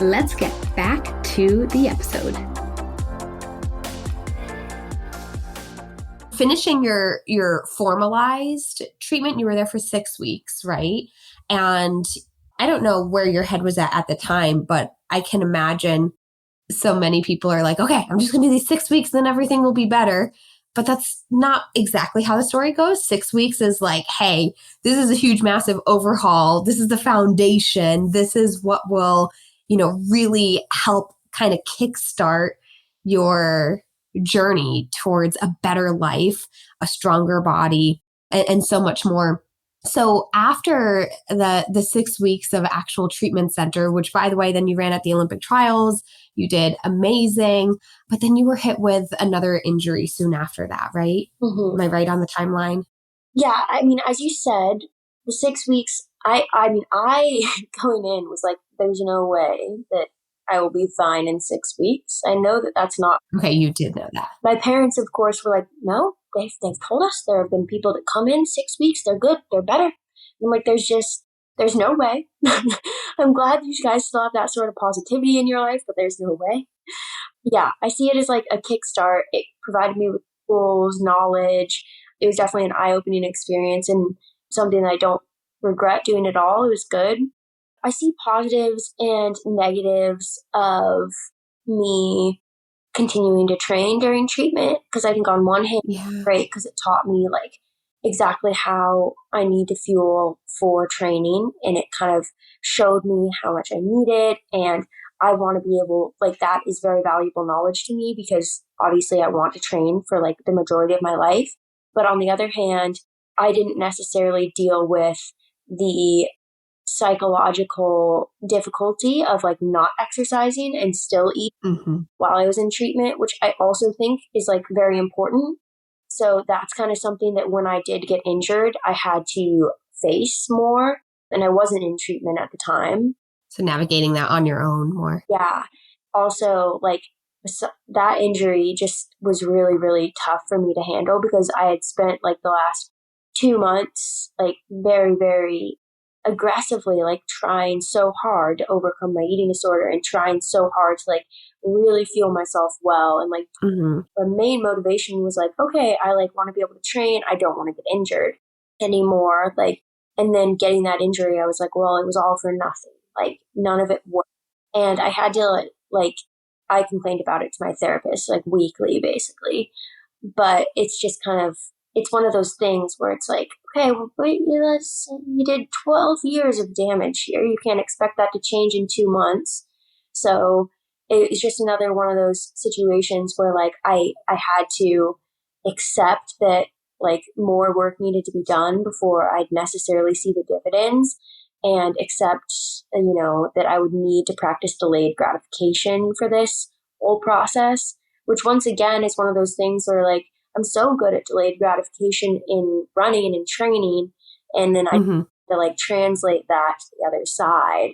Let's get back to the episode. Finishing your formalized treatment, you were there for 6 weeks, right? And I don't know where your head was at the time, but I can imagine so many people are like, okay, I'm just going to do these 6 weeks, then everything will be better. But that's not exactly how the story goes. 6 weeks is like, hey, this is a huge, massive overhaul. This is the foundation. This is what will, really help kind of kickstart your journey towards a better life, a stronger body, and so much more. So after the 6 weeks of actual treatment center, which by the way, then you ran at the Olympic trials, you did amazing, but then you were hit with another injury soon after that, right? Mm-hmm. Am I right on the timeline? Yeah. I mean, as you said, the 6 weeks, I going in was like, there's no way that I will be fine in 6 weeks. I know that that's not. Okay, you did know that. My parents, of course, were like, no, they've told us there have been people that come in 6 weeks, they're good, they're better. And I'm like, there's no way. I'm glad you guys still have that sort of positivity in your life, but there's no way. Yeah, I see it as like a kickstart. It provided me with tools, knowledge. It was definitely an eye-opening experience and something that I don't regret doing at all. It was good. I see positives and negatives of me continuing to train during treatment, because I think on one hand, it's great because it taught me like exactly how I need to fuel for training, and it kind of showed me how much I needed, and I want to be able, like, that is very valuable knowledge to me because obviously I want to train for like the majority of my life. But on the other hand, I didn't necessarily deal with the psychological difficulty of like not exercising and still eating while I was in treatment, which I also think is like very important. So that's kind of something that when I did get injured, I had to face more, and I wasn't in treatment at the time. So navigating that on your own more. Yeah. Also, like, that injury just was really, really tough for me to handle because I had spent like the last 2 months, like very, very aggressively, like trying so hard to overcome my eating disorder and trying so hard to like really feel myself well. And like the main motivation was like, okay, I like want to be able to train. I don't want to get injured anymore. Like, and then getting that injury, I was like, well, it was all for nothing. Like none of it worked. And I had to like, I complained about it to my therapist like weekly, basically. But it's just kind of, it's one of those things where it's like, okay, well, wait, you did 12 years of damage here. You can't expect that to change in 2 months. So it's just another one of those situations where like I had to accept that like more work needed to be done before I'd necessarily see the dividends, and accept, that I would need to practice delayed gratification for this whole process, which once again is one of those things where like I'm so good at delayed gratification in running and in training, and then I have to like translate that to the other side.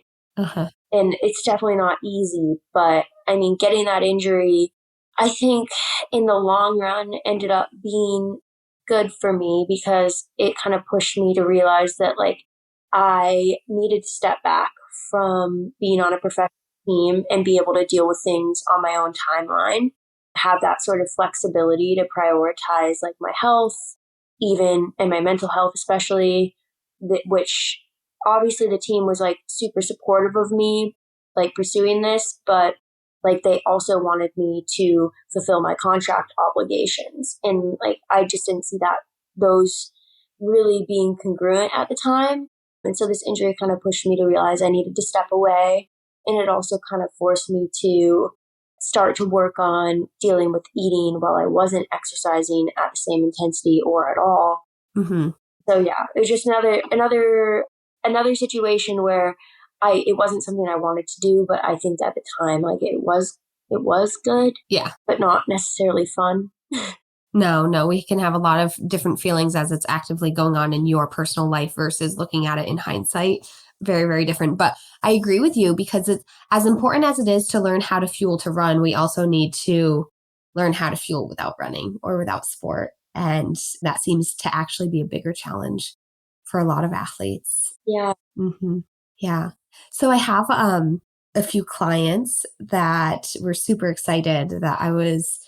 And it's definitely not easy, but I mean, getting that injury, I think in the long run ended up being good for me because it kind of pushed me to realize that like I needed to step back from being on a professional team and be able to deal with things on my own timeline, have that sort of flexibility to prioritize like my health, even, and my mental health, especially, which obviously the team was like super supportive of me, like pursuing this, but like they also wanted me to fulfill my contract obligations. And like, I just didn't see those really being congruent at the time. And so this injury kind of pushed me to realize I needed to step away. And it also kind of forced me to start to work on dealing with eating while I wasn't exercising at the same intensity or at all. So yeah, it was just another situation where it wasn't something I wanted to do, but I think at the time, like it was good. Yeah. But not necessarily fun. No, we can have a lot of different feelings as it's actively going on in your personal life versus looking at it in hindsight. Very, very different. But I agree with you because it's as important as it is to learn how to fuel to run, we also need to learn how to fuel without running or without sport. And that seems to actually be a bigger challenge for a lot of athletes. Yeah. Yeah. So I have a few clients that were super excited that I was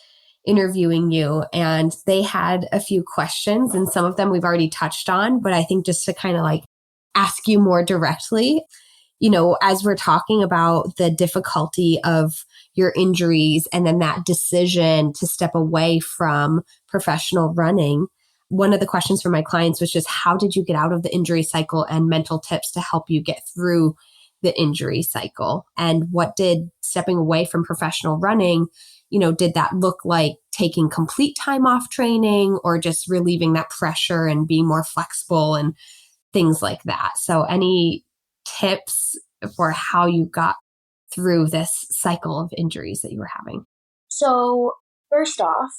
interviewing you, and they had a few questions, and some of them we've already touched on, but I think just to kind of like ask you more directly, as we're talking about the difficulty of your injuries and then that decision to step away from professional running, one of the questions from my clients was just, how did you get out of the injury cycle, and mental tips to help you get through the injury cycle? And what did stepping away from professional running, did that look like taking complete time off training or just relieving that pressure and being more flexible and things like that? So any tips for how you got through this cycle of injuries that you were having? So first off,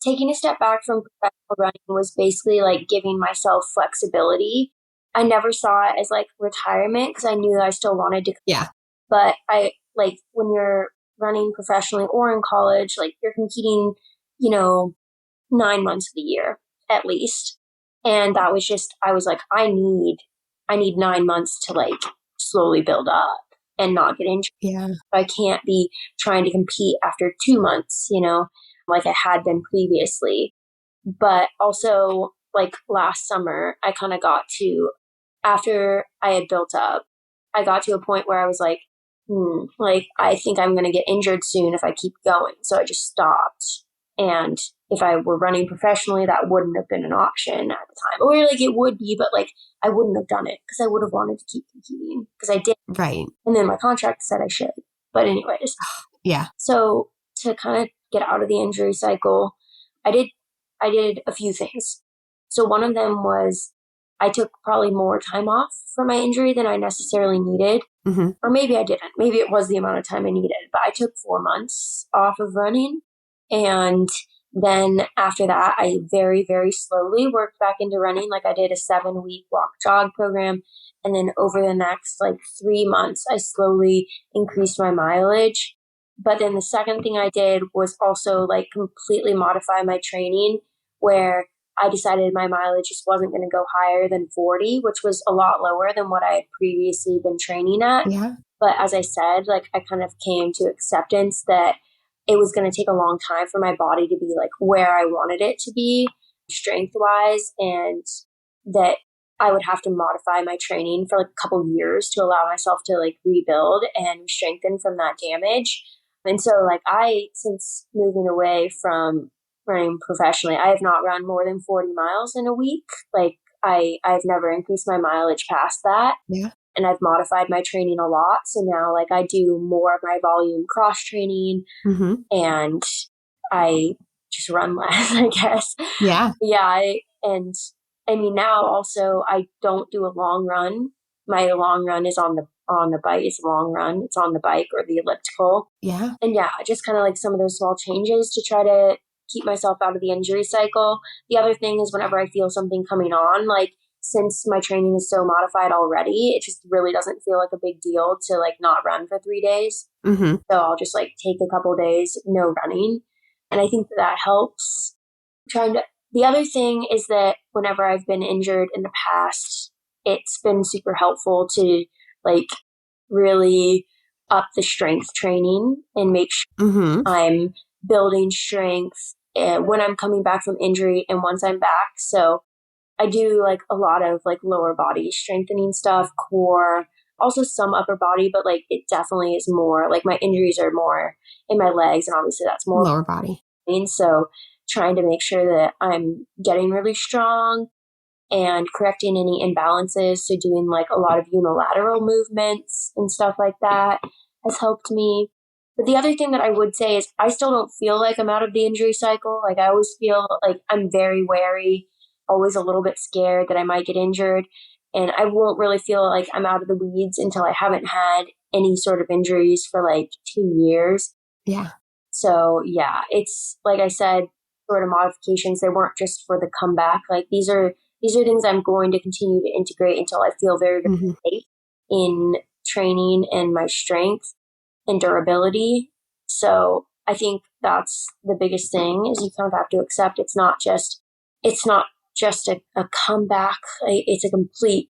taking a step back from professional running was basically like giving myself flexibility. I never saw it as like retirement because I knew I still wanted to. Yeah. But I like when you're running professionally or in college, like you're competing, 9 months of the year at least. And that was just, I was like, I need 9 months to like slowly build up and not get injured. Yeah. I can't be trying to compete after 2 months, like I had been previously. But also like last summer, I kind of got to, after I had built up, I got to a point where I was like, like I think I'm going to get injured soon if I keep going. So I just stopped. And if I were running professionally, that wouldn't have been an option at the time. Or like it would be, but like I wouldn't have done it because I would have wanted to keep competing because I did. Right. And then my contract said I should. But anyways. Yeah. So to kind of get out of the injury cycle, I did a few things. So one of them was I took probably more time off for my injury than I necessarily needed. Or maybe I didn't. Maybe it was the amount of time I needed. But I took 4 months off of running. And then after that, I very, very slowly worked back into running. Like I did a 7-week walk jog program. And then over the next like 3 months, I slowly increased my mileage. But then the second thing I did was also like completely modify my training, where I decided my mileage just wasn't going to go higher than 40, which was a lot lower than what I had previously been training at. Yeah. But as I said, like I kind of came to acceptance that it was going to take a long time for my body to be like where I wanted it to be strength wise, and that I would have to modify my training for like a couple years to allow myself to like rebuild and strengthen from that damage. And so like since moving away from running professionally, I have not run more than 40 miles in a week. Like I've never increased my mileage past that. Yeah. And I've modified my training a lot. So now like I do more of my volume cross training, and I just run less, I guess. Yeah. Yeah. And I mean, now also I don't do a long run. My long run is on the bike. It's a long run. It's on the bike or the elliptical. Yeah. And yeah, just kind of like some of those small changes to try to keep myself out of the injury cycle. The other thing is whenever I feel something coming on, like since my training is so modified already, it just really doesn't feel like a big deal to like not run for 3 days. So I'll just like take a couple days, no running. And I think that helps. The other thing is that whenever I've been injured in the past, it's been super helpful to like really up the strength training and make sure I'm building strength when I'm coming back from injury and once I'm back. So I do like a lot of like lower body strengthening stuff, core, also some upper body, but like it definitely is more like my injuries are more in my legs, and obviously that's more lower body. So trying to make sure that I'm getting really strong and correcting any imbalances. So doing like a lot of unilateral movements and stuff like that has helped me. But the other thing that I would say is I still don't feel like I'm out of the injury cycle. Like I always feel like I'm very wary, always a little bit scared that I might get injured. And I won't really feel like I'm out of the weeds until I haven't had any sort of injuries for like 2 years. Yeah. So yeah, it's like I said, sort of modifications. They weren't just for the comeback. Like these are things I'm going to continue to integrate until I feel very, very safe in training and my strength and durability. So I think that's the biggest thing is you kind of have to accept it's not just a comeback. It's a complete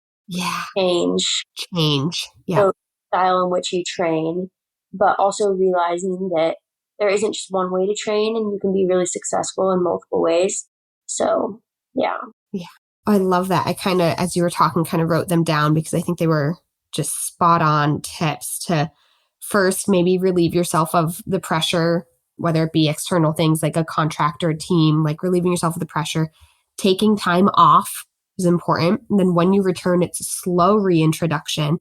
change. Yeah. The style in which you train, but also realizing that there isn't just one way to train and you can be really successful in multiple ways. So, yeah. Yeah. I love that. I kind of, as you were talking, kind of wrote them down because I think they were just spot on tips to first maybe relieve yourself of the pressure, whether it be external things like a contract or a team, like relieving yourself of the pressure. Taking time off is important. And then when you return, it's a slow reintroduction.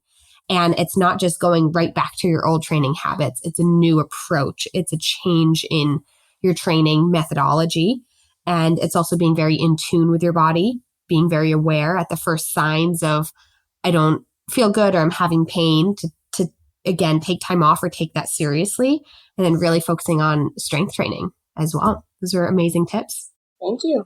And it's not just going right back to your old training habits. It's a new approach. It's a change in your training methodology. And it's also being very in tune with your body, being very aware at the first signs of, I don't feel good or I'm having pain to again, take time off or take that seriously. And then really focusing on strength training as well. Those are amazing tips. Thank you.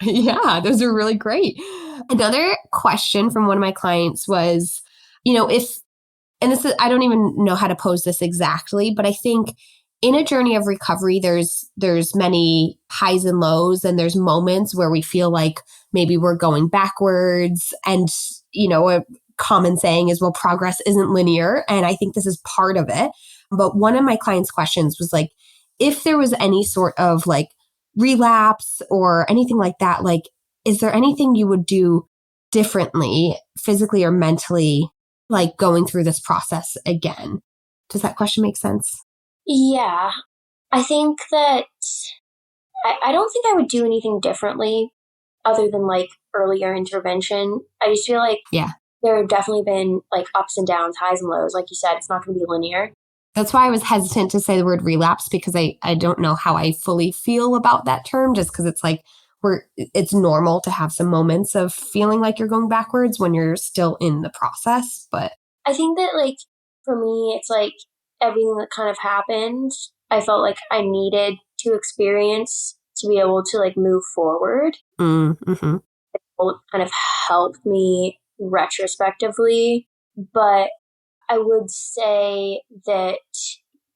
Yeah, those are really great. Another question from one of my clients was, and this is, I don't even know how to pose this exactly, but I think in a journey of recovery, there's many highs and lows, and there's moments where we feel like maybe we're going backwards. And, a common saying is, well, progress isn't linear. And I think this is part of it. But one of my clients' questions was like, if there was any sort of like relapse or anything like that, like, is there anything you would do differently, physically or mentally, like going through this process again? Does that question make sense? Yeah. I think that I don't think I would do anything differently other than like earlier intervention. I just feel like there have definitely been like ups and downs, highs and lows. Like you said, it's not going to be linear. That's why I was hesitant to say the word relapse, because I don't know how I fully feel about that term, just because it's like it's normal to have some moments of feeling like you're going backwards when you're still in the process. But I think that like for me, it's like everything that kind of happened, I felt like I needed to experience to be able to like move forward. Mm-hmm. It kind of helped me retrospectively, but I would say that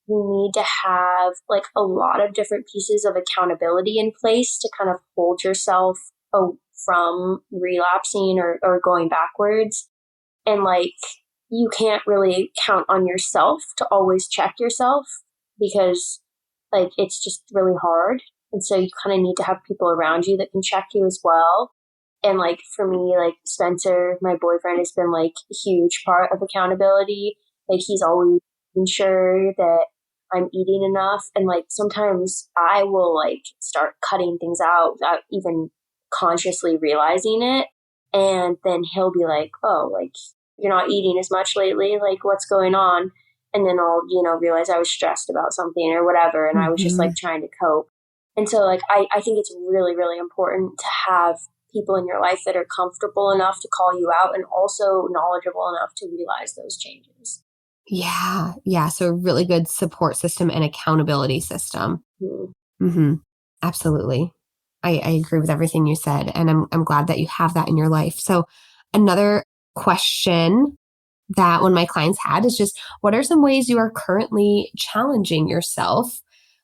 you need to have like a lot of different pieces of accountability in place to kind of hold yourself from relapsing or going backwards. And like, you can't really count on yourself to always check yourself because like it's just really hard. And so you kind of need to have people around you that can check you as well. And like for me, like Spencer, my boyfriend, has been like a huge part of accountability. Like he's always making sure that I'm eating enough. And like sometimes I will like start cutting things out without even consciously realizing it. And then he'll be like, oh, like you're not eating as much lately. Like what's going on? And then I'll, realize I was stressed about something or whatever. And I was just like trying to cope. And so like, I think it's really, really important to have people in your life that are comfortable enough to call you out and also knowledgeable enough to realize those changes. Yeah. Yeah. So a really good support system and accountability system. Absolutely. I agree with everything you said. And I'm glad that you have that in your life. So another question that one of my clients had is just, what are some ways you are currently challenging yourself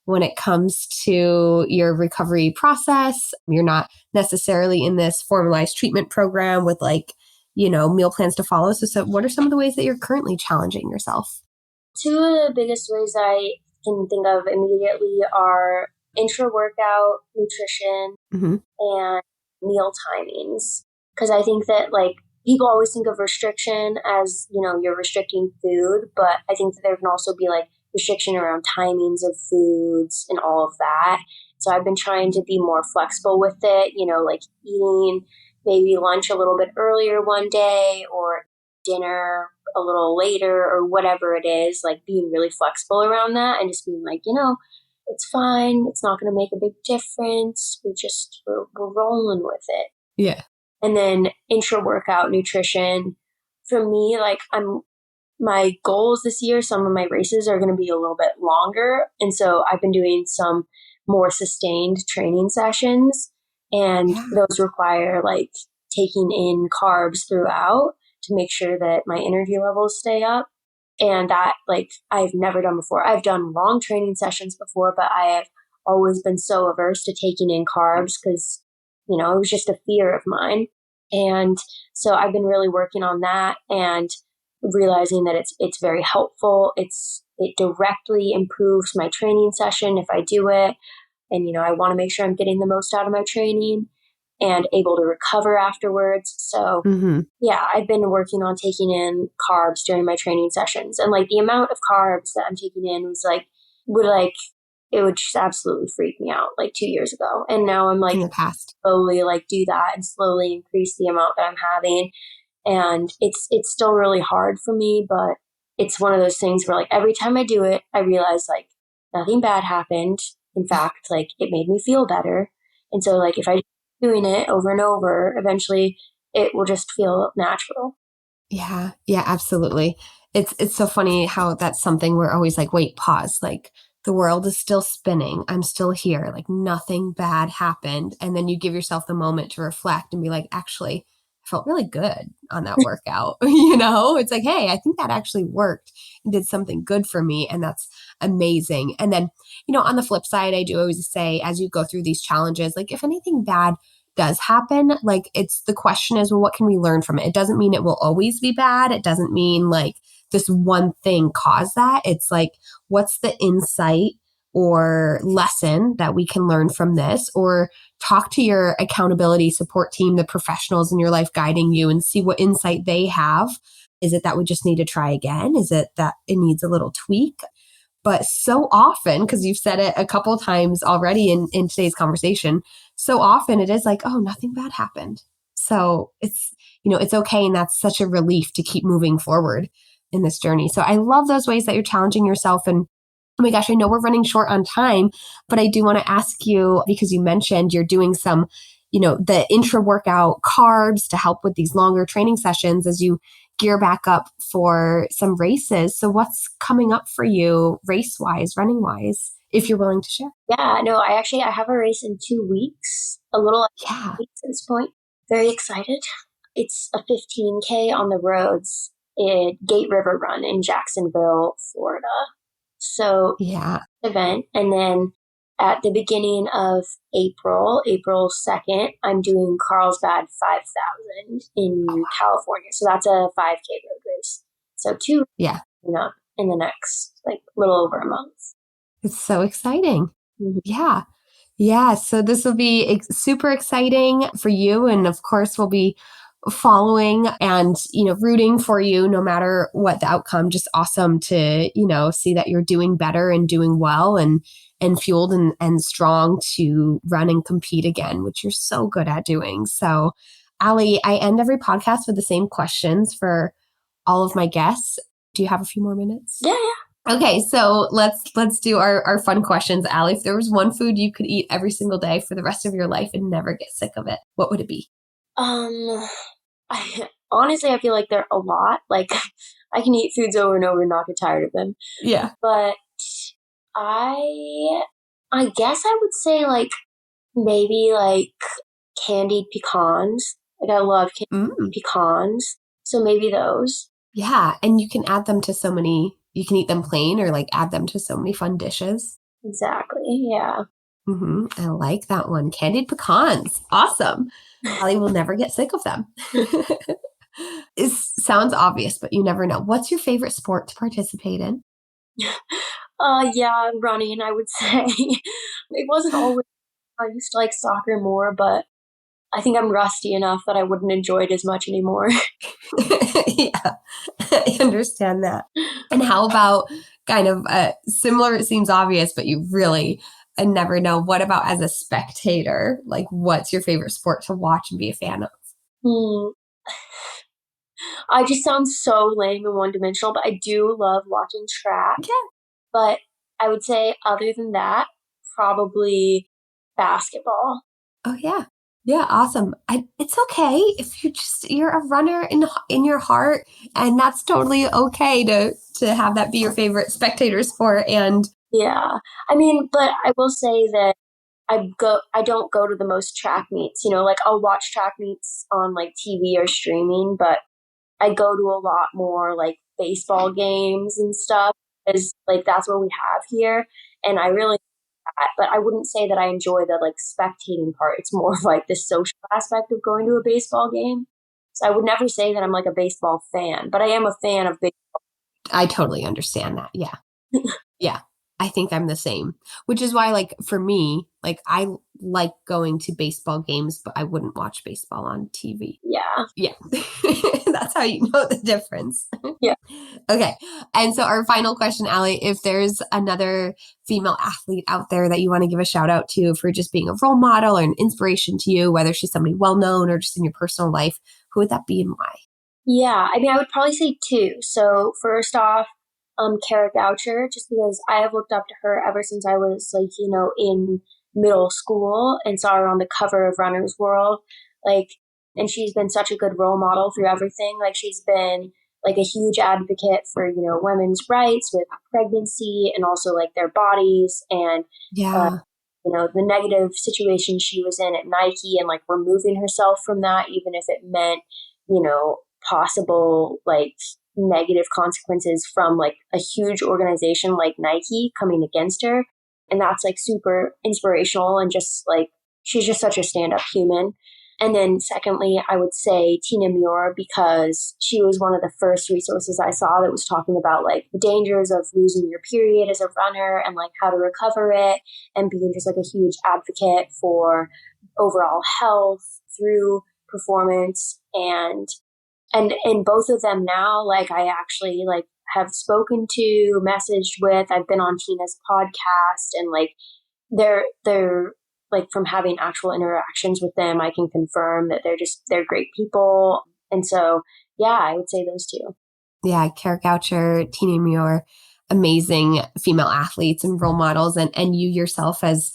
when it comes to your recovery process? You're not necessarily in this formalized treatment program with meal plans to follow. So what are some of the ways that you're currently challenging yourself? Two of the biggest ways I can think of immediately are intra-workout nutrition and meal timings. Because I think that like people always think of restriction as, you're restricting food, but I think that there can also be like restriction around timings of foods and all of that. So I've been trying to be more flexible with it, like eating maybe lunch a little bit earlier one day or dinner a little later or whatever it is, like being really flexible around that and just being like, it's fine. It's not going to make a big difference. We're rolling with it. Yeah. And then intra-workout nutrition. For me, like my goals this year, some of my races are going to be a little bit longer. And so I've been doing some more sustained training sessions, and those require like taking in carbs throughout to make sure that my energy levels stay up. And that like I've never done before. I've done long training sessions before, but I have always been so averse to taking in carbs because, it was just a fear of mine. And so I've been really working on that and realizing that it's very helpful. It directly improves my training session if I do it. And, I want to make sure I'm getting the most out of my training and able to recover afterwards. So yeah, I've been working on taking in carbs during my training sessions. And like the amount of carbs that I'm taking in was it would just absolutely freak me out like 2 years ago. And now I'm like in the past slowly like do that and slowly increase the amount that I'm having. And it's still really hard for me, but it's one of those things where like every time I do it, I realize like nothing bad happened. In fact, like it made me feel better. And so like if I doing it over and over, eventually it will just feel natural. Yeah, absolutely. It's so funny how that's something we're always like, wait, pause. Like the world is still spinning. I'm still here. Like nothing bad happened. And then you give yourself the moment to reflect and be like, actually, I felt really good on that workout. It's like, hey, I think that actually worked and did something good for me. And that's amazing. And then, on the flip side, I do always say, as you go through these challenges, like if anything bad does happen, like the question is, well, what can we learn from it? It doesn't mean it will always be bad. It doesn't mean like this one thing caused that. It's like, what's the insight or lesson that we can learn from this? Or talk to your accountability support team, the professionals in your life guiding you, and see what insight they have. Is it that we just need to try again? Is it that it needs a little tweak? But so often, because you've said it a couple of times already in today's conversation, so often it is like, oh, nothing bad happened. So it's okay. And that's such a relief to keep moving forward in this journey. So I love those ways that you're challenging yourself. And oh my gosh, I know we're running short on time, but I do want to ask you, because you mentioned you're doing some, the intra-workout carbs to help with these longer training sessions as you gear back up for some races. So what's coming up for you race-wise, running-wise, if you're willing to share? Yeah, no, I have a race in 2 weeks, a little 2 weeks at this point. Very excited. It's a 15K on the roads at Gate River Run in Jacksonville, Florida. So Yeah. event. And then at the beginning of April 2nd, I'm doing Carlsbad 5,000 in California. So that's a 5K road race. So 2 Yeah. coming up in the next little over a month. It's so exciting. Mm-hmm. Yeah. Yeah. So this will be super exciting for you. And of course, we'll be following and, rooting for you no matter what the outcome. Just awesome to, see that you're doing better and doing well and fueled and strong to run and compete again, which you're so good at doing. So, Allie, I end every podcast with the same questions for all of my guests. Do you have a few more minutes? Yeah. Okay, so let's do our fun questions, Allie. If there was one food you could eat every single day for the rest of your life and never get sick of it, what would it be? Honestly, I feel like there are a lot. I can eat foods over and over and not get tired of them. Yeah. But I guess I would say maybe candied pecans. I love candied pecans. So maybe those. Yeah, and you can add them to you can eat them plain or add them to so many fun dishes. Exactly, yeah. I like that one. Candied pecans. Awesome. Allie will never get sick of them. It sounds obvious, but you never know. What's your favorite sport to participate in? Yeah, running, I would say. It wasn't always, I used to like soccer more, but I think I'm rusty enough that I wouldn't enjoy it as much anymore. Yeah, I understand that. And how about kind of similar, it seems obvious, but you really never know. What about as a spectator? What's your favorite sport to watch and be a fan of? I just sound so lame and one-dimensional, but I do love watching track. Yeah. But I would say other than that, probably basketball. Oh, yeah. Yeah, awesome. It's okay if you're a runner in your heart, and that's totally okay to have that be your favorite spectator sport. And yeah, I mean, but I will say that I don't go to the most track meets. I'll watch track meets on TV or streaming, but I go to a lot more baseball games and stuff. Is that's what we have here, and I really. But I wouldn't say that I enjoy the spectating part. It's more of the social aspect of going to a baseball game. So I would never say that I'm a baseball fan, but I am a fan of baseball. I totally understand that. Yeah. Yeah. I think I'm the same, which is why for me, I like going to baseball games, but I wouldn't watch baseball on TV. Yeah. Yeah. That's how you know the difference. Yeah. Okay. And so our final question, Allie, if there's another female athlete out there that you want to give a shout out to for just being a role model or an inspiration to you, whether she's somebody well-known or just in your personal life, who would that be and why? Yeah. I mean, I would probably say two. So first off, Kara Goucher, just because I have looked up to her ever since I was in middle school and saw her on the cover of Runner's World. And she's been such a good role model through everything. She's been a huge advocate for, women's rights with pregnancy and also their bodies and, yeah. The negative situation she was in at Nike and removing herself from that, even if it meant, possible negative consequences from a huge organization like Nike coming against her. And that's super inspirational and just she's just such a stand-up human. And then secondly, I would say Tina Muir, because she was one of the first resources I saw that was talking about the dangers of losing your period as a runner and how to recover it, and being just a huge advocate for overall health through performance. And both of them now, I actually have spoken to, messaged with, I've been on Tina's podcast, and they're from having actual interactions with them, I can confirm that they're great people. And so, yeah, I would say those two. Yeah, Kara Goucher, Tina Muir, amazing female athletes and role models, and you yourself as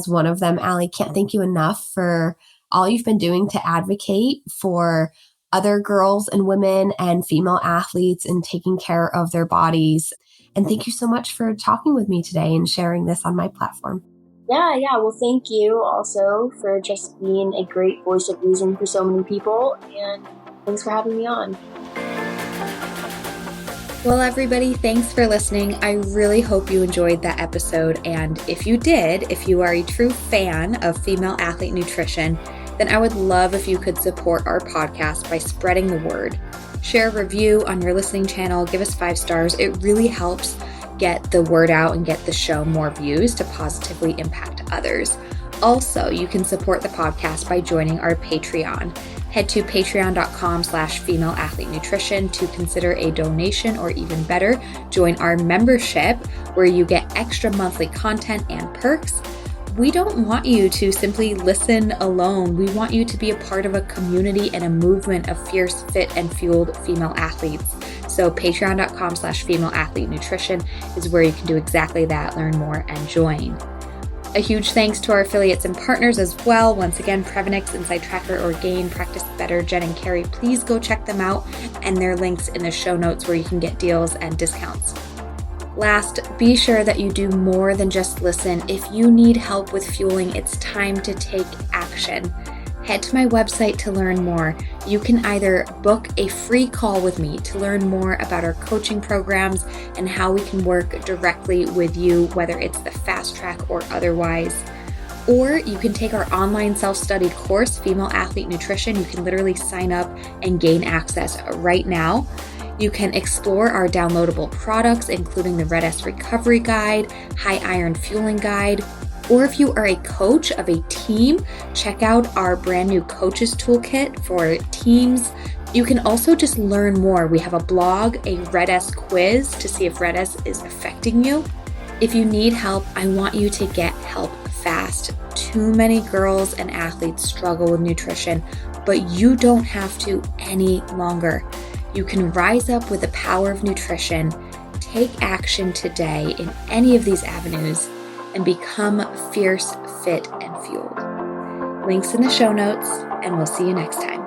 one of them, Allie. Can't thank you enough for all you've been doing to advocate for other girls and women and female athletes and taking care of their bodies. And thank you so much for talking with me today and sharing this on my platform. Yeah. Well, thank you also for just being a great voice of reason for so many people. And thanks for having me on. Well, everybody, thanks for listening. I really hope you enjoyed that episode. And if you did, if you are a true fan of female athlete nutrition, then I would love if you could support our podcast by spreading the word. Share a review on your listening channel, give us 5 stars. It really helps get the word out and get the show more views to positively impact others. Also, you can support the podcast by joining our Patreon. Head to patreon.com/femaleathletenutrition to consider a donation, or even better, join our membership where you get extra monthly content and perks. We don't want you to simply listen alone. We want you to be a part of a community and a movement of fierce, fit, and fueled female athletes. So patreon.com/femaleathletenutrition is where you can do exactly that, learn more, and join. A huge thanks to our affiliates and partners as well. Once again, Prevenix, Inside Tracker, Orgain, Practice Better, Jen and Carrie. Please go check them out, and their links in the show notes where you can get deals and discounts. Last, be sure that you do more than just listen. If you need help with fueling, it's time to take action. Head to my website to learn more. You can either book a free call with me to learn more about our coaching programs and how we can work directly with you, whether it's the fast track or otherwise. Or you can take our online self-study course, Female Athlete Nutrition. You can literally sign up and gain access right now. You can explore our downloadable products, including the Red S Recovery Guide, High Iron Fueling Guide. Or if you are a coach of a team, check out our brand new Coaches Toolkit for teams. You can also just learn more. We have a blog, a Red S quiz to see if Red S is affecting you. If you need help, I want you to get help fast. Too many girls and athletes struggle with nutrition, but you don't have to any longer. You can rise up with the power of nutrition, take action today in any of these avenues, and become fierce, fit, and fueled. Links in the show notes, and we'll see you next time.